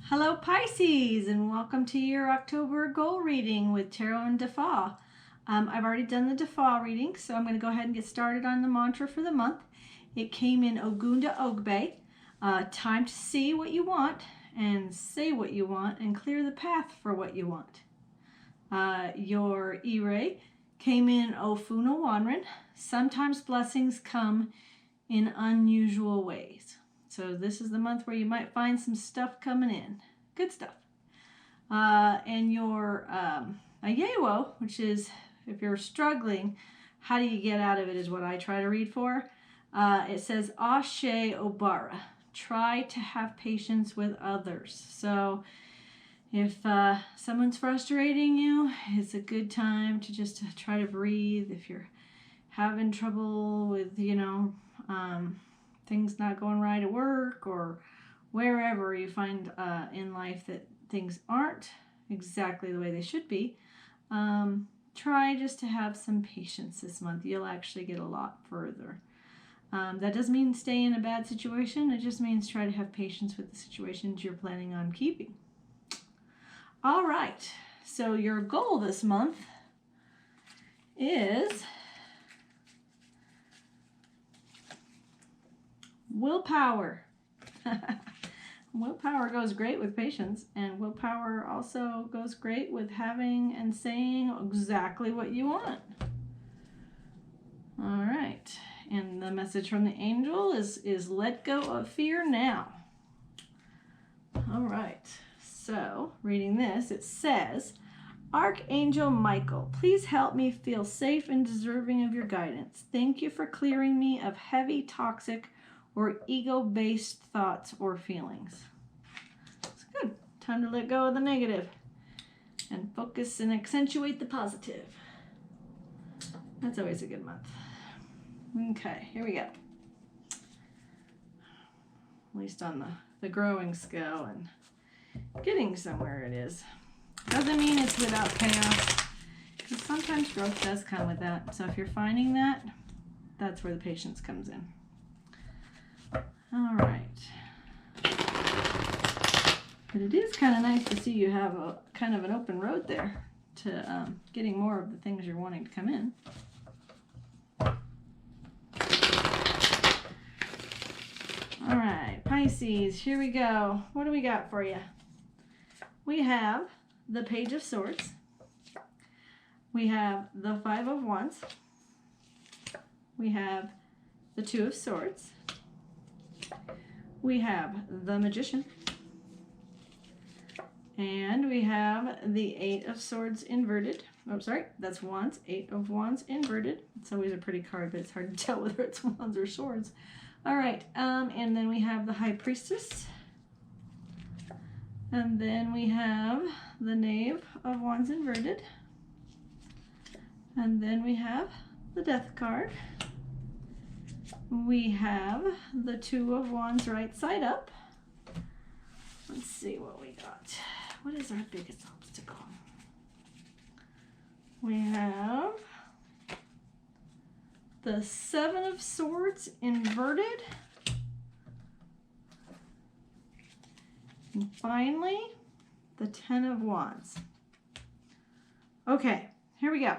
Hello Pisces, and welcome to your October goal reading with Tarot and Dafa. I've already done the Dafa reading, so I'm going to go ahead and get started on the mantra for the month. It came in Ogunda Ogbe. Time to see what you want and say what you want and clear the path for what you want. Your Ire came in Ofuna Wanren. Sometimes blessings come in unusual ways. So this is the month where you might find some stuff coming in. Good stuff. And your Ayewo, which is if you're struggling, how do you get out of it is what I try to read for. It says, Ashe Obara. Try to have patience with others. So if someone's frustrating you, it's a good time to just try to breathe. If you're having trouble with, things not going right at work or wherever you find in life that things aren't exactly the way they should be, try just to have some patience this month. You'll actually get a lot further. That doesn't mean stay in a bad situation. It just means try to have patience with the situations you're planning on keeping. All right, so your goal this month is willpower. Willpower goes great with patience, and willpower also goes great with having and saying exactly what you want. All right, and the message from the angel is let go of fear now. All right, so reading this, it says, Archangel Michael, please help me feel safe and deserving of your guidance. Thank you for clearing me of heavy, toxic, or ego-based thoughts or feelings. It's good. Time to let go of the negative and focus and accentuate the positive. That's always a good month. Okay, here we go. At least on the growing scale and getting somewhere it is. Doesn't mean it's without chaos, because sometimes growth does come with that. So if you're finding that, that's where the patience comes in. All right. But it is kind of nice to see you have a kind of an open road there to getting more of the things you're wanting to come in. All right, Pisces, here we go. What do we got for you? We have the Page of Swords. We have the Five of Wands. We have the Two of Swords. We have the Magician. And we have the Eight of Swords inverted. Oh, sorry, that's Wands. Eight of Wands inverted. It's always a pretty card, but it's hard to tell whether it's Wands or Swords. All right, and then we have the High Priestess. And then we have the Knave of Wands inverted. And then we have the Death card. We have the Two of Wands right side up. Let's see what we got. What is our biggest obstacle? We have the Seven of Swords inverted. And finally, the Ten of Wands. Okay, here we go.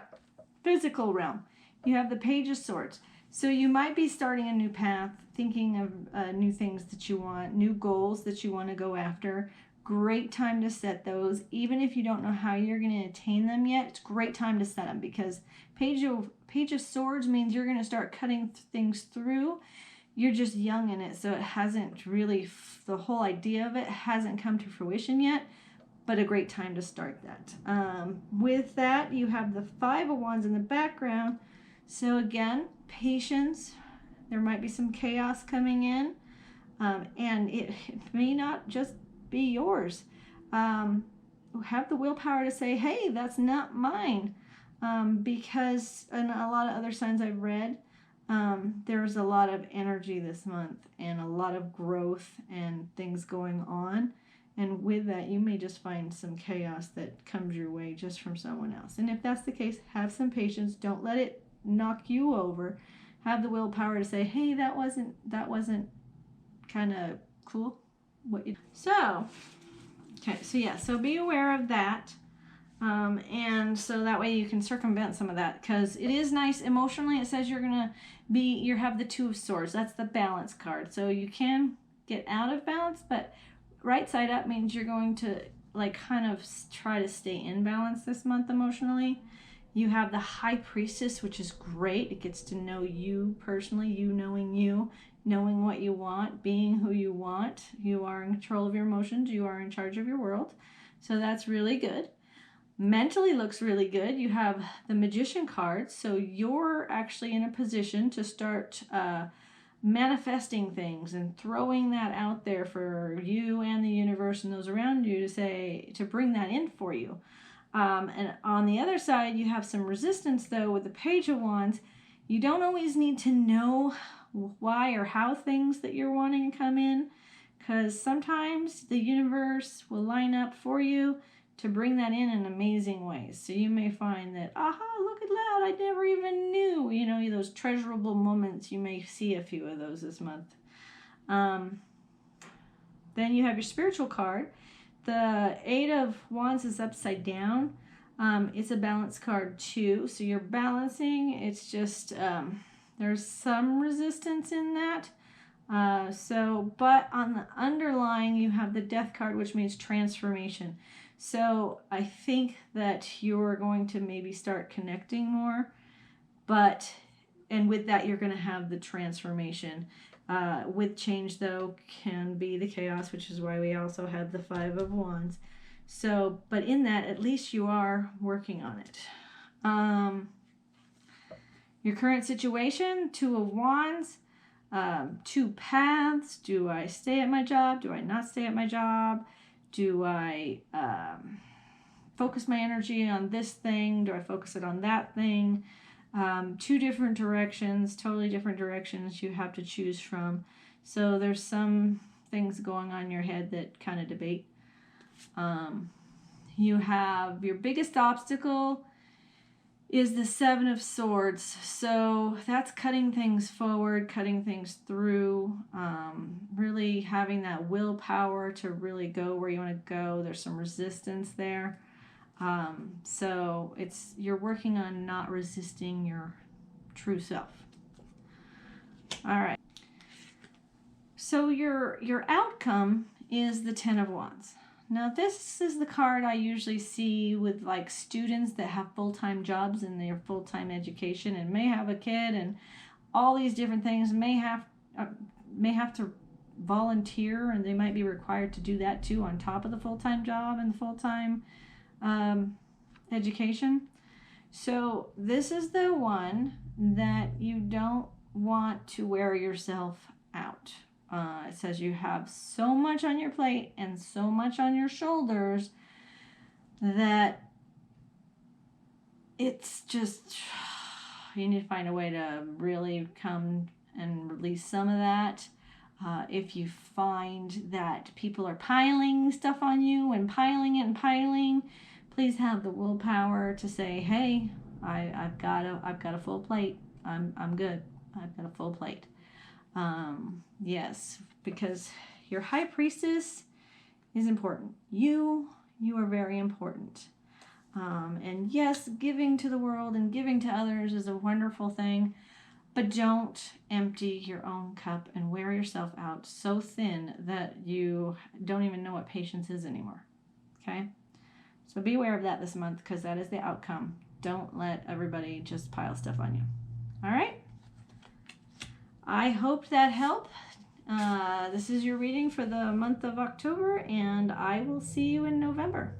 Physical realm. You have the Page of Swords. So you might be starting a new path, thinking of new things that you want, new goals that you want to go after. Great time to set those. Even if you don't know how you're going to attain them yet, it's a great time to set them, because Page of Swords means you're going to start cutting things through. You're just young in it, so it hasn't really, the whole idea of it hasn't come to fruition yet, but a great time to start that. With that, you have the Five of Wands in the background. So again, patience. There might be some chaos coming in, and it may not just be yours. Have the willpower to say, hey, that's not mine, because in a lot of other signs I've read, there's a lot of energy this month and a lot of growth and things going on. And with that, you may just find some chaos that comes your way just from someone else. And if that's the case, have some patience. Don't let it knock you over. Have the willpower to say, hey, that wasn't kind of cool what you. So Okay, so yeah, so be aware of that. And so that way you can circumvent some of that, because it is nice emotionally. It says you have the Two of Swords. That's the balance card. So you can get out of balance, but right side up means you're going to like kind of try to stay in balance this month emotionally. You have the High Priestess, which is great. It gets to know you personally, you, knowing what you want, being who you want. You are in control of your emotions. You are in charge of your world. So that's really good. Mentally looks really good. You have the Magician card, so you're actually in a position to start manifesting things and throwing that out there for you and the universe and those around you to bring that in for you. And on the other side, you have some resistance though with the Page of Wands. You don't always need to know why or how things that you're wanting to come in, because sometimes the universe will line up for you to bring that in amazing ways. So you may find that, aha, look at that, I never even knew. You know, those treasurable moments, you may see a few of those this month. Then you have your spiritual card. The Eight of Wands is upside down. It's a balance card too. So you're balancing. It's just, there's some resistance in that. But on the underlying, you have the Death card, which means transformation. So I think that you're going to maybe start connecting more, and with that, you're going to have the transformation. With change, though, can be the chaos, which is why we also have the Five of Wands. So, but in that, at least you are working on it. Your current situation, Two of Wands, two paths. Do I stay at my job? Do I not stay at my job? Do I focus my energy on this thing? Do I focus it on that thing? Two different directions, totally different directions you have to choose from. So there's some things going on in your head that kind of debate. You have your biggest obstacle is the Seven of Swords. So that's cutting things forward, cutting things through, really having that willpower to really go where you want to go. There's some resistance there. So you're working on not resisting your true self. All right. So your outcome is the Ten of Wands. Now, this is the card I usually see with like students that have full-time jobs in their full-time education and may have a kid and all these different things, may have to volunteer, and they might be required to do that too on top of the full-time job and the full-time education. So this is the one that you don't want to wear yourself out. It says you have so much on your plate and so much on your shoulders that it's just, you need to find a way to really come and release some of that. If you find that people are piling stuff on you and piling, please have the willpower to say, hey, I've got a full plate. I'm good. I've got a full plate. Yes, because your High Priestess is important. You are very important. And yes, giving to the world and giving to others is a wonderful thing, but don't empty your own cup and wear yourself out so thin that you don't even know what patience is anymore. Okay? So be aware of that this month, because that is the outcome. Don't let everybody just pile stuff on you. All right? I hope that helped. This is your reading for the month of October, and I will see you in November.